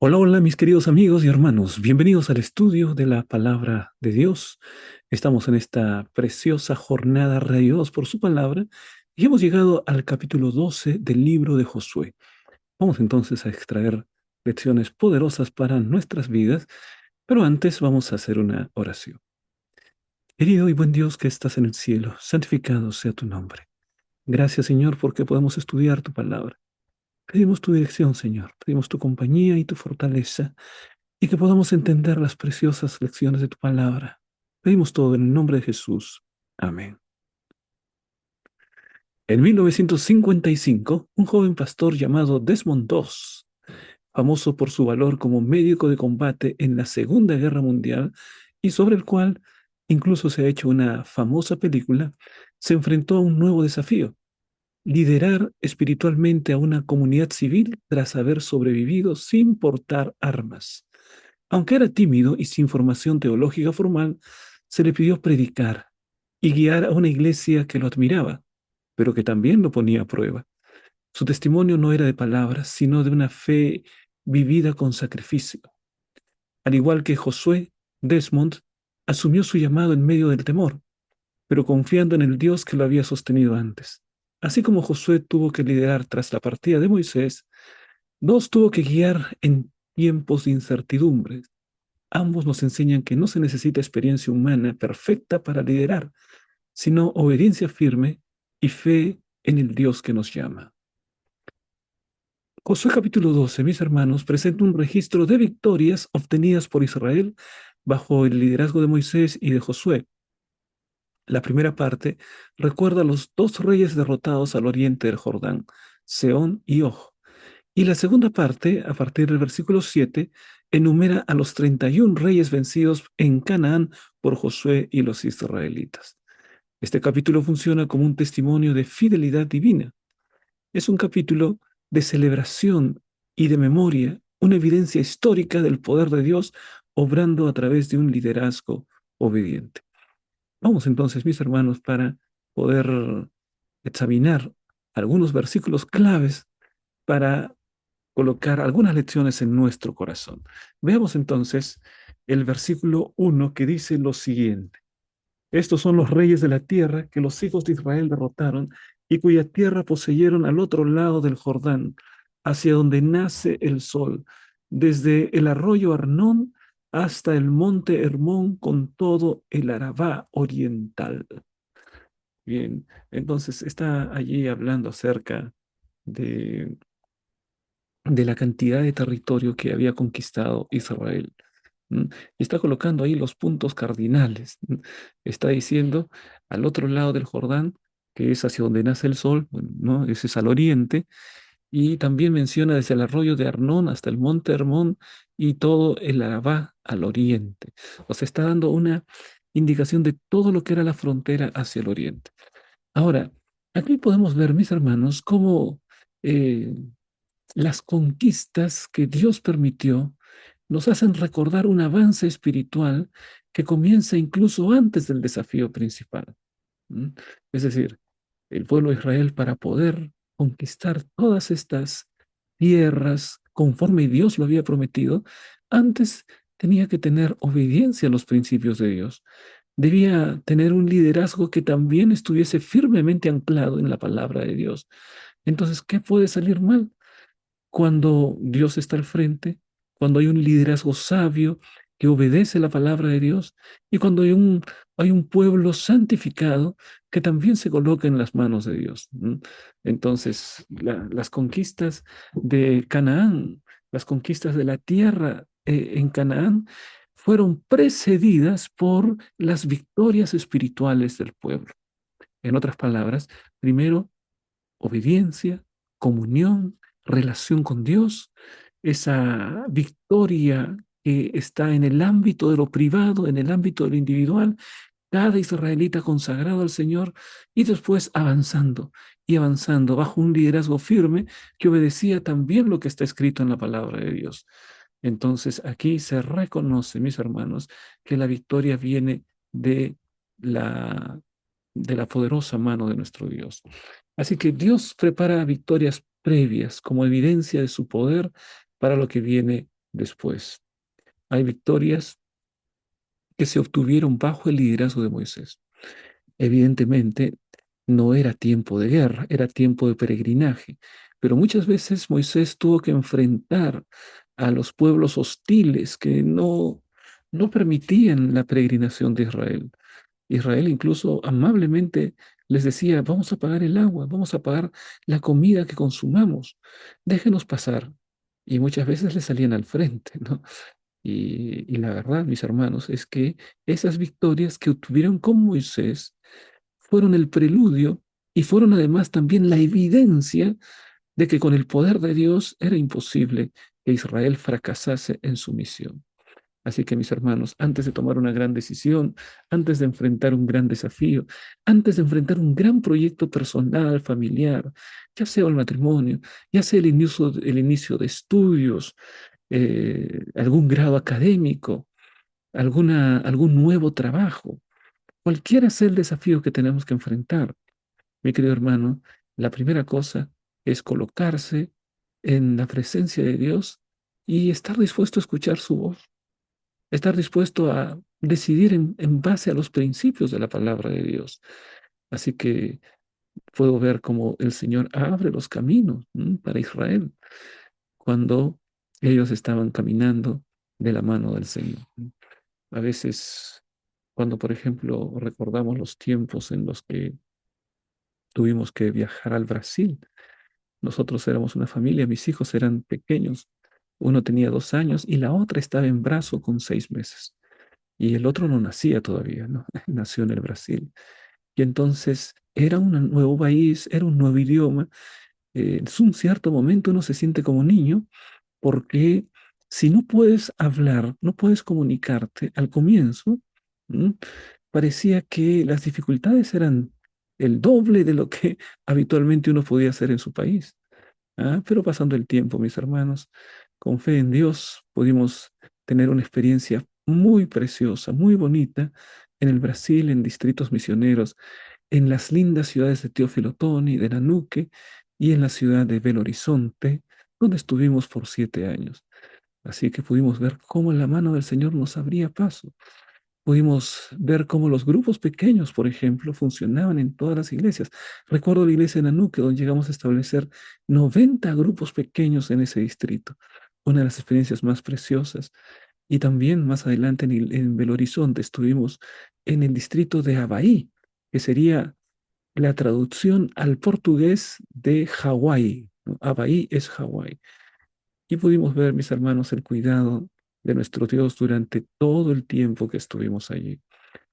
Hola, hola, mis queridos amigos y hermanos. Bienvenidos al estudio de la palabra de Dios. Estamos en esta preciosa jornada radiados por su palabra y hemos llegado al capítulo 12 del libro de Josué. Vamos entonces a extraer lecciones poderosas para nuestras vidas, pero antes vamos a hacer una oración. Querido y buen Dios que estás en el cielo, santificado sea tu nombre. Gracias, Señor, porque podemos estudiar tu palabra. Pedimos tu dirección, Señor. Pedimos tu compañía y tu fortaleza y que podamos entender las preciosas lecciones de tu palabra. Pedimos todo en el nombre de Jesús. Amén. En 1955, un joven pastor llamado Desmond Doss, famoso por su valor como médico de combate en la Segunda Guerra Mundial y sobre el cual incluso se ha hecho una famosa película, se enfrentó a un nuevo desafío: liderar espiritualmente a una comunidad civil tras haber sobrevivido sin portar armas. Aunque era tímido y sin formación teológica formal, se le pidió predicar y guiar a una iglesia que lo admiraba, pero que también lo ponía a prueba. Su testimonio no era de palabras, sino de una fe vivida con sacrificio. Al igual que Josué, Desmond asumió su llamado en medio del temor, pero confiando en el Dios que lo había sostenido antes. Así como Josué tuvo que liderar tras la partida de Moisés, Dos tuvo que guiar en tiempos de incertidumbre. Ambos nos enseñan que no se necesita experiencia humana perfecta para liderar, sino obediencia firme y fe en el Dios que nos llama. Josué capítulo 12, mis hermanos, presenta un registro de victorias obtenidas por Israel bajo el liderazgo de Moisés y de Josué. La primera parte recuerda a los dos reyes derrotados al oriente del Jordán, Seón y Og. Y la segunda parte, a partir del versículo 7, enumera a los 31 reyes vencidos en Canaán por Josué y los israelitas. Este capítulo funciona como un testimonio de fidelidad divina. Es un capítulo de celebración y de memoria, una evidencia histórica del poder de Dios obrando a través de un liderazgo obediente. Vamos entonces, mis hermanos, para poder examinar algunos versículos claves para colocar algunas lecciones en nuestro corazón. Veamos entonces el versículo 1 que dice lo siguiente: Estos son los reyes de la tierra que los hijos de Israel derrotaron y cuya tierra poseyeron al otro lado del Jordán, hacia donde nace el sol, desde el arroyo Arnón hasta el monte Hermón con todo el Arabá oriental. Bien, entonces está allí hablando acerca de la cantidad de territorio que había conquistado Israel. ¿M? Y está colocando ahí los puntos cardinales. ¿M? Está diciendo al otro lado del Jordán, que es hacia donde nace el sol, bueno, ¿no? Ese es al oriente, y también menciona desde el arroyo de Arnón hasta el monte Hermón y todo el Arabá al oriente. O sea, está dando una indicación de todo lo que era la frontera hacia el oriente. Ahora, aquí podemos ver, mis hermanos, cómo eh, las conquistas que Dios permitió nos hacen recordar un avance espiritual que comienza incluso antes del desafío principal. ¿M? Es decir, el pueblo de Israel, para poder conquistar todas estas tierras conforme Dios lo había prometido, antes tenía que tener obediencia a los principios de Dios. Debía tener un liderazgo que también estuviese firmemente anclado en la palabra de Dios. Entonces, ¿qué puede salir mal? Cuando Dios está al frente, cuando hay un liderazgo sabio que obedece la palabra de Dios y cuando hay un pueblo santificado que también se coloca en las manos de Dios. ¿M? Entonces, las conquistas de Canaán, las conquistas de la tierra en Canaán, fueron precedidas por las victorias espirituales del pueblo. En otras palabras, primero obediencia, comunión, relación con Dios, esa victoria que está en el ámbito de lo privado, en el ámbito de lo individual, cada israelita consagrado al Señor y después avanzando y avanzando bajo un liderazgo firme que obedecía también lo que está escrito en la palabra de Dios. Entonces aquí se reconoce, mis hermanos, que la victoria viene de la, de la poderosa mano de nuestro Dios. Así que Dios prepara victorias previas como evidencia de su poder para lo que viene después. Hay victorias que se obtuvieron bajo el liderazgo de Moisés. Evidentemente, no era tiempo de guerra, era tiempo de peregrinaje, pero muchas veces Moisés tuvo que enfrentar a los pueblos hostiles que no permitían la peregrinación de Israel. Israel incluso amablemente les decía, vamos a pagar el agua, vamos a pagar la comida que consumamos, déjenos pasar. Y muchas veces le salían al frente, ¿no? Y la verdad, mis hermanos, es que esas victorias que obtuvieron con Moisés fueron el preludio y fueron además también la evidencia de que con el poder de Dios era imposible que Israel fracasase en su misión. Así que mis hermanos, antes de tomar una gran decisión, antes de enfrentar un gran desafío, antes de enfrentar un gran proyecto personal, familiar, ya sea el matrimonio, ya sea el inicio de estudios, algún grado académico, algún nuevo trabajo, cualquiera sea el desafío que tenemos que enfrentar, mi querido hermano, la primera cosa es colocarse en la presencia de Dios y estar dispuesto a escuchar su voz, estar dispuesto a decidir en base a los principios de la palabra de Dios. Así que puedo ver cómo el Señor abre los caminos para Israel cuando ellos estaban caminando de la mano del Señor. A veces, cuando por ejemplo recordamos los tiempos en los que tuvimos que viajar al Brasil, nosotros éramos una familia, mis hijos eran pequeños, uno tenía 2 años y la otra estaba en brazo con 6 meses. Y el otro no nacía todavía, ¿no? Nació en el Brasil. Y entonces era un nuevo país, era un nuevo idioma. En un cierto momento uno se siente como niño porque si no puedes hablar, no puedes comunicarte al comienzo, ¿m? Parecía que las dificultades eran el doble de lo que habitualmente uno podía hacer en su país. Pero pasando el tiempo, mis hermanos, con fe en Dios pudimos tener una experiencia muy preciosa, muy bonita en el Brasil, en distritos misioneros, en las lindas ciudades de Teófilo Otoni, de Nanuque y en la ciudad de Belo Horizonte, donde estuvimos por 7 años. Así que pudimos ver cómo la mano del Señor nos abría paso. Pudimos ver cómo los grupos pequeños, por ejemplo, funcionaban en todas las iglesias. Recuerdo la iglesia de Nanuque, donde llegamos a establecer 90 grupos pequeños en ese distrito. Una de las experiencias más preciosas. Y también más adelante en Belo Horizonte estuvimos en el distrito de Havaí, que sería la traducción al portugués de Hawái, ¿no? Havaí es Hawái. Y pudimos ver, mis hermanos, el cuidado de nuestro Dios durante todo el tiempo que estuvimos allí.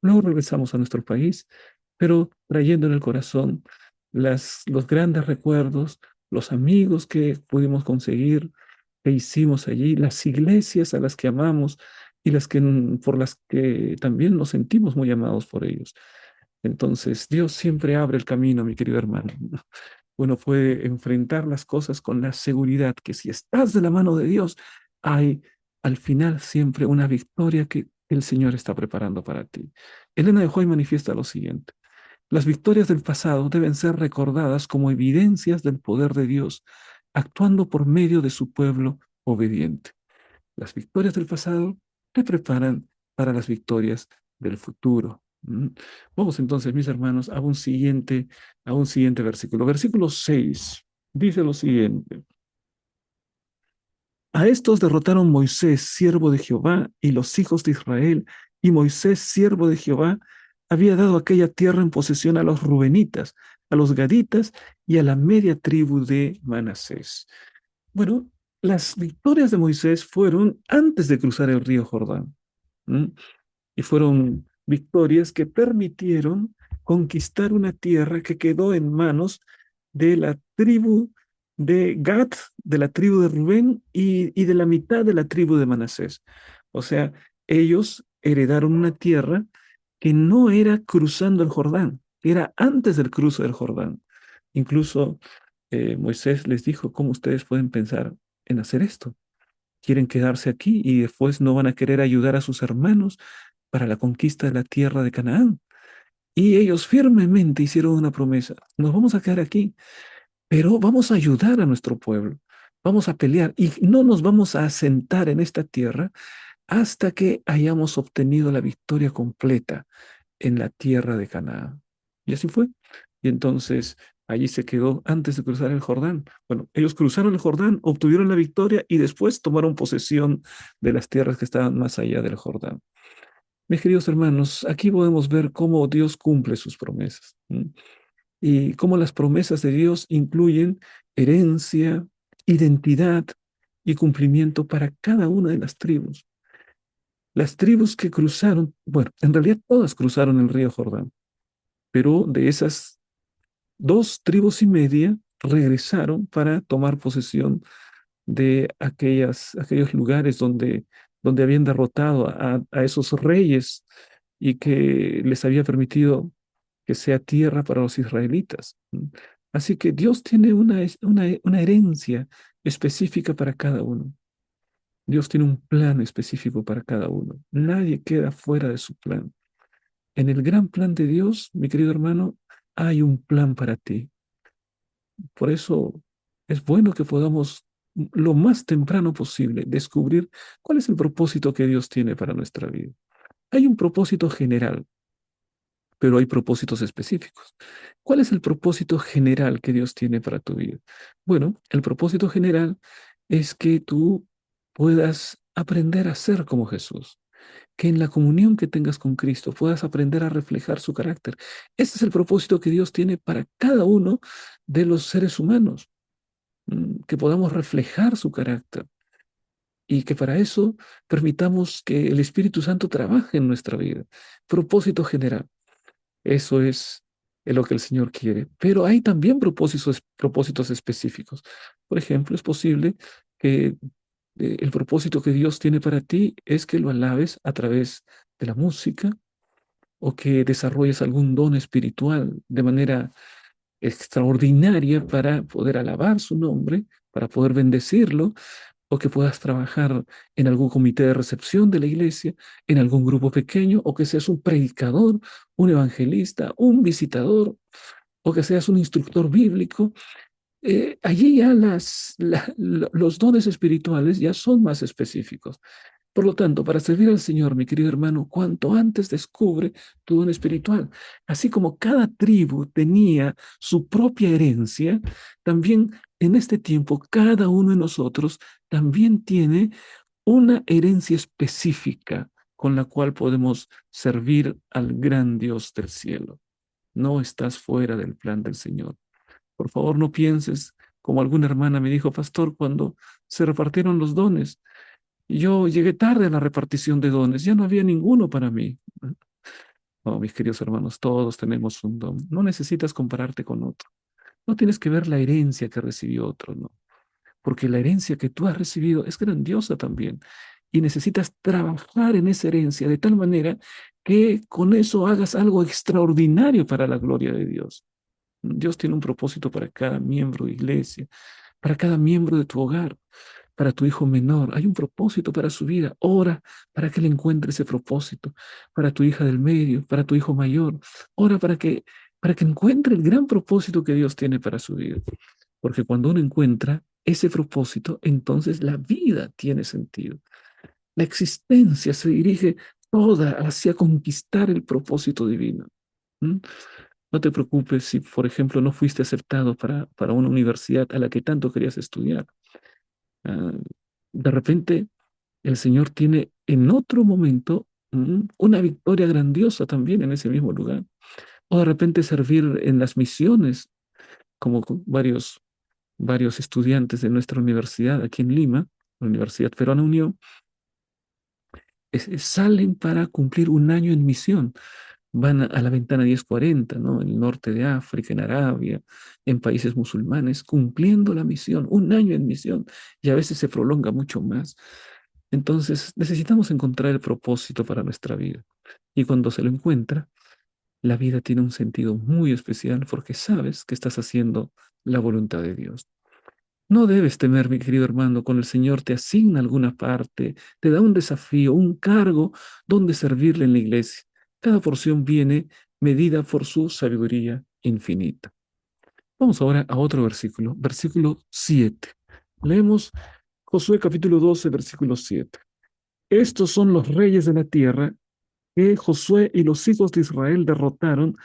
Luego regresamos a nuestro país, pero trayendo en el corazón los grandes recuerdos, los amigos que pudimos conseguir, que hicimos allí, las iglesias a las que amamos y por las que también nos sentimos muy amados por ellos. Entonces, Dios siempre abre el camino, mi querido hermano. Uno puede enfrentar las cosas con la seguridad que si estás de la mano de Dios, hay al final siempre una victoria que el Señor está preparando para ti. Elena de Hoy manifiesta lo siguiente: las victorias del pasado deben ser recordadas como evidencias del poder de Dios, actuando por medio de su pueblo obediente. Las victorias del pasado te preparan para las victorias del futuro. Vamos entonces, mis hermanos, a un siguiente versículo. Versículo 6 dice lo siguiente: a estos derrotaron Moisés, siervo de Jehová, y los hijos de Israel, y Moisés, siervo de Jehová, había dado aquella tierra en posesión a los rubenitas, a los gaditas y a la media tribu de Manasés. Bueno, las victorias de Moisés fueron antes de cruzar el río Jordán. ¿M? Y fueron victorias que permitieron conquistar una tierra que quedó en manos de la tribu de Gad, de la tribu de Rubén y de la mitad de la tribu de Manasés. O sea, ellos heredaron una tierra que no era cruzando el Jordán, que era antes del cruce del Jordán. Incluso Moisés les dijo, ¿cómo ustedes pueden pensar en hacer esto? Quieren quedarse aquí y después no van a querer ayudar a sus hermanos para la conquista de la tierra de Canaán. Y ellos firmemente hicieron una promesa: nos vamos a quedar aquí, pero vamos a ayudar a nuestro pueblo. vamos a pelear y no nos vamos a asentar en esta tierra hasta que hayamos obtenido la victoria completa en la tierra de Canaán. Y así fue. Y entonces allí se quedó antes de cruzar el Jordán. Bueno, ellos cruzaron el Jordán, obtuvieron la victoria y después tomaron posesión de las tierras que estaban más allá del Jordán. Mis queridos hermanos, aquí podemos ver cómo Dios cumple sus promesas, ¿m? Y cómo las promesas de Dios incluyen herencia, identidad y cumplimiento para cada una de las tribus. Las tribus que cruzaron, bueno, en realidad todas cruzaron el río Jordán, pero de esas 2 tribus y media regresaron para tomar posesión de aquellos lugares donde habían derrotado a esos reyes y que les había permitido que sea tierra para los israelitas. Así que Dios tiene una herencia específica para cada uno. Dios tiene un plan específico para cada uno. Nadie queda fuera de su plan. En el gran plan de Dios, mi querido hermano, hay un plan para ti. Por eso es bueno que podamos lo más temprano posible descubrir cuál es el propósito que Dios tiene para nuestra vida. Hay un propósito general, pero hay propósitos específicos. ¿Cuál es el propósito general que Dios tiene para tu vida? Bueno, el propósito general es que tú puedas aprender a ser como Jesús, que en la comunión que tengas con Cristo puedas aprender a reflejar su carácter. Ese es el propósito que Dios tiene para cada uno de los seres humanos, que podamos reflejar su carácter y que para eso permitamos que el Espíritu Santo trabaje en nuestra vida. Propósito general. Eso es lo que el Señor quiere. Pero hay también propósitos específicos. Por ejemplo, es posible que el propósito que Dios tiene para ti es que lo alabes a través de la música o que desarrolles algún don espiritual de manera extraordinaria para poder alabar su nombre, para poder bendecirlo, o que puedas trabajar en algún comité de recepción de la iglesia, en algún grupo pequeño, o que seas un predicador, un evangelista, un visitador, o que seas un instructor bíblico. Allí ya los dones espirituales ya son más específicos. Por lo tanto, para servir al Señor, mi querido hermano, cuanto antes descubre tu don espiritual. Así como cada tribu tenía su propia herencia, también en este tiempo cada uno de nosotros también tiene una herencia específica con la cual podemos servir al gran Dios del cielo. No estás fuera del plan del Señor. Por favor, no pienses como alguna hermana me dijo, pastor, cuando se repartieron los dones. Yo llegué tarde a la repartición de dones, ya no había ninguno para mí. No, mis queridos hermanos, todos tenemos un don. No necesitas compararte con otro. No tienes que ver la herencia que recibió otro, no. Porque la herencia que tú has recibido es grandiosa también. Y necesitas trabajar en esa herencia de tal manera que con eso hagas algo extraordinario para la gloria de Dios. Dios tiene un propósito para cada miembro de iglesia, para cada miembro de tu hogar, para tu hijo menor. Hay un propósito para su vida. Ora para que él encuentre ese propósito. Para tu hija del medio, para tu hijo mayor. Ora para que encuentre el gran propósito que Dios tiene para su vida. Porque cuando uno encuentra ese propósito, entonces la vida tiene sentido. La existencia se dirige toda hacia conquistar el propósito divino. ¿Mm? No te preocupes si, por ejemplo, no fuiste aceptado para una universidad a la que tanto querías estudiar. Ah, de repente, el Señor tiene en otro momento una victoria grandiosa también en ese mismo lugar. O de repente servir en las misiones, como con varios estudiantes de nuestra universidad aquí en Lima, la Universidad Peruana Unión, salen para cumplir un año en misión. Van a la ventana 1040, ¿no? En el norte de África, en Arabia, en países musulmanes, cumpliendo la misión, un año en misión, y a veces se prolonga mucho más. Entonces, necesitamos encontrar el propósito para nuestra vida. Y cuando se lo encuentra, la vida tiene un sentido muy especial porque sabes que estás haciendo la voluntad de Dios. No debes temer, mi querido hermano, con el Señor te asigna alguna parte, te da un desafío, un cargo donde servirle en la iglesia. Cada porción viene medida por su sabiduría infinita. Vamos ahora a otro versículo, versículo 7. Leemos Josué capítulo 12, versículo 7. Estos son los reyes de la tierra que Josué y los hijos de Israel derrotaron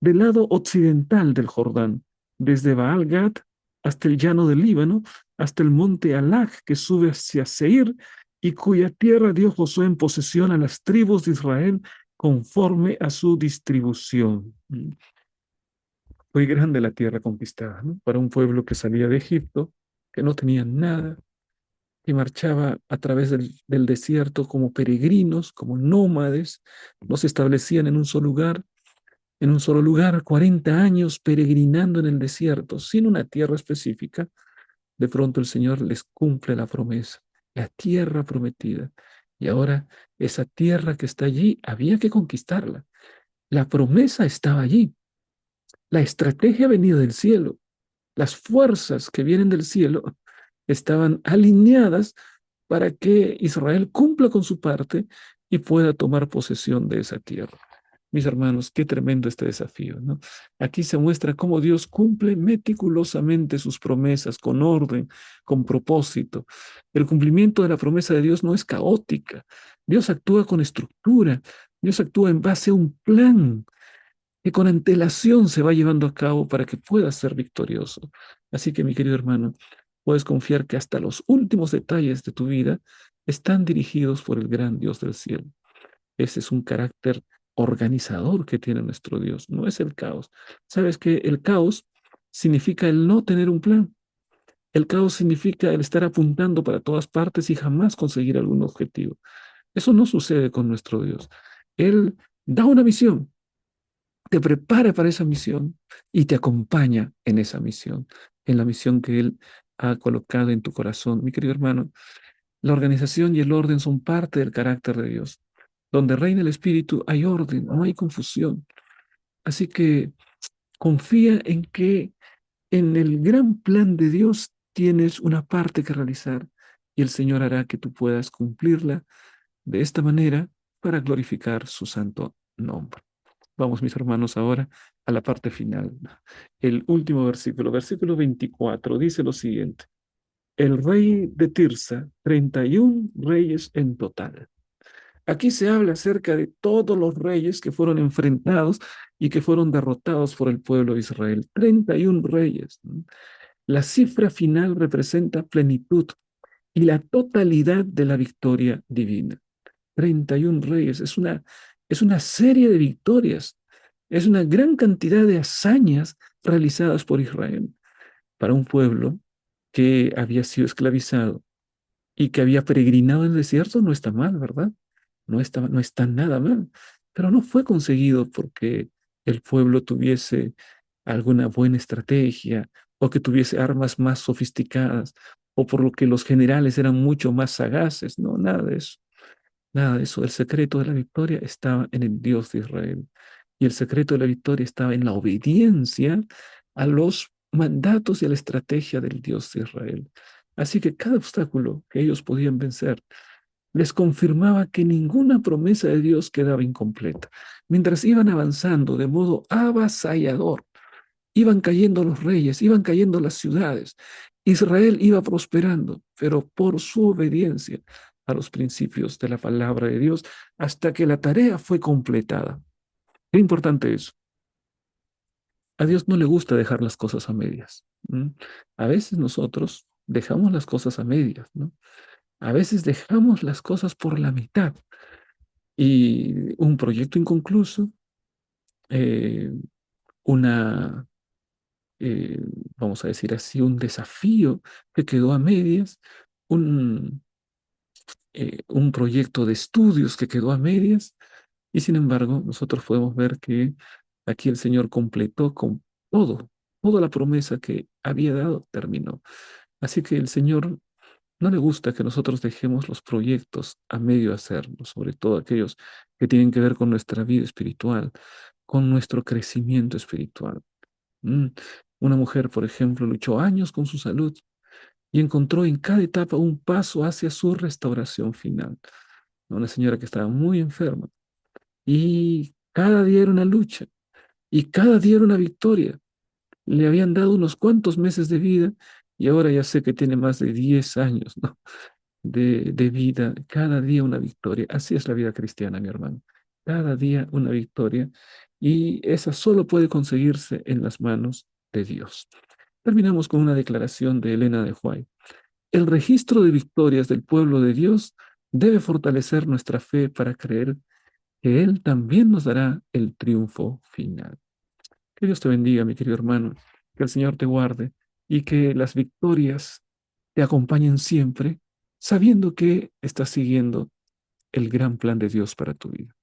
del lado occidental del Jordán, desde Baal-Gad hasta el llano del Líbano, hasta el monte Halak que sube hacia Seir, y cuya tierra dio Josué en posesión a las tribus de Israel conforme a su distribución. Fue grande la tierra conquistada, ¿no? Para un pueblo que salía de Egipto, que no tenía nada, que marchaba a través del desierto como peregrinos, como nómades, no se establecían en un solo lugar, 40 años peregrinando en el desierto, sin una tierra específica. De pronto el Señor les cumple la promesa, la tierra prometida. Y ahora esa tierra que está allí, había que conquistarla. La promesa estaba allí. La estrategia venía del cielo. Las fuerzas que vienen del cielo estaban alineadas para que Israel cumpla con su parte y pueda tomar posesión de esa tierra. Mis hermanos, qué tremendo este desafío, ¿no? Aquí se muestra cómo Dios cumple meticulosamente sus promesas con orden, con propósito. El cumplimiento de la promesa de Dios no es caótica. Dios actúa con estructura. Dios actúa en base a un plan que con antelación se va llevando a cabo para que puedas ser victorioso. Así que, mi querido hermano, puedes confiar que hasta los últimos detalles de tu vida están dirigidos por el gran Dios del cielo. Ese es un carácter organizador que tiene nuestro Dios, no es el caos. Sabes que el caos significa el no tener un plan. El caos significa el estar apuntando para todas partes y jamás conseguir algún objetivo. Eso no sucede con nuestro Dios. Él da una misión, te prepara para esa misión y te acompaña en la misión que Él ha colocado en tu corazón. Mi querido hermano, la organización y el orden son parte del carácter de Dios. Donde reina el Espíritu hay orden, no hay confusión. Así que confía en que en el gran plan de Dios tienes una parte que realizar y el Señor hará que tú puedas cumplirla de esta manera para glorificar su santo nombre. Vamos, mis hermanos, ahora a la parte final. El último versículo, versículo 24, dice lo siguiente. El rey de Tirsa, 31 reyes en total. Aquí se habla acerca de todos los reyes que fueron enfrentados y que fueron derrotados por el pueblo de Israel. 31 reyes. ¿No? La cifra final representa plenitud y la totalidad de la victoria divina. 31 reyes. Es una serie de victorias. Es una gran cantidad de hazañas realizadas por Israel para un pueblo que había sido esclavizado y que había peregrinado en el desierto. No está mal, ¿verdad? No está nada mal. Pero no fue conseguido porque el pueblo tuviese alguna buena estrategia o que tuviese armas más sofisticadas o por lo que los generales eran mucho más sagaces. No, nada de eso. Nada de eso. El secreto de la victoria estaba en el Dios de Israel. Y el secreto de la victoria estaba en la obediencia a los mandatos y a la estrategia del Dios de Israel. Así que cada obstáculo que ellos podían vencer les confirmaba que ninguna promesa de Dios quedaba incompleta. Mientras iban avanzando de modo avasallador, iban cayendo los reyes, iban cayendo las ciudades. Israel iba prosperando, pero por su obediencia a los principios de la palabra de Dios, hasta que la tarea fue completada. Qué importante es. A Dios no le gusta dejar las cosas a medias. ¿M? A veces nosotros dejamos las cosas a medias, ¿no? A veces dejamos las cosas por la mitad y un proyecto inconcluso, eh, una, eh, vamos a decir así, un desafío que quedó a medias, un, un proyecto de estudios que quedó a medias, y sin embargo, nosotros podemos ver que aquí el Señor completó con todo, toda la promesa que había dado terminó. Así que el Señor no le gusta que nosotros dejemos los proyectos a medio hacerlo, sobre todo aquellos que tienen que ver con nuestra vida espiritual, con nuestro crecimiento espiritual. Mm. Una mujer, por ejemplo, luchó años con su salud y encontró en cada etapa un paso hacia su restauración final. Una señora que estaba muy enferma y cada día era una lucha y cada día era una victoria. Le habían dado unos cuantos meses de vida y ahora ya sé que tiene más de 10 años, ¿no? De vida, cada día una victoria. Así es la vida cristiana, mi hermano. Cada día una victoria y esa solo puede conseguirse en las manos de Dios. Terminamos con una declaración de Elena de White. El registro de victorias del pueblo de Dios debe fortalecer nuestra fe para creer que Él también nos dará el triunfo final. Que Dios te bendiga, mi querido hermano, que el Señor te guarde y que las victorias te acompañen siempre, sabiendo que estás siguiendo el gran plan de Dios para tu vida.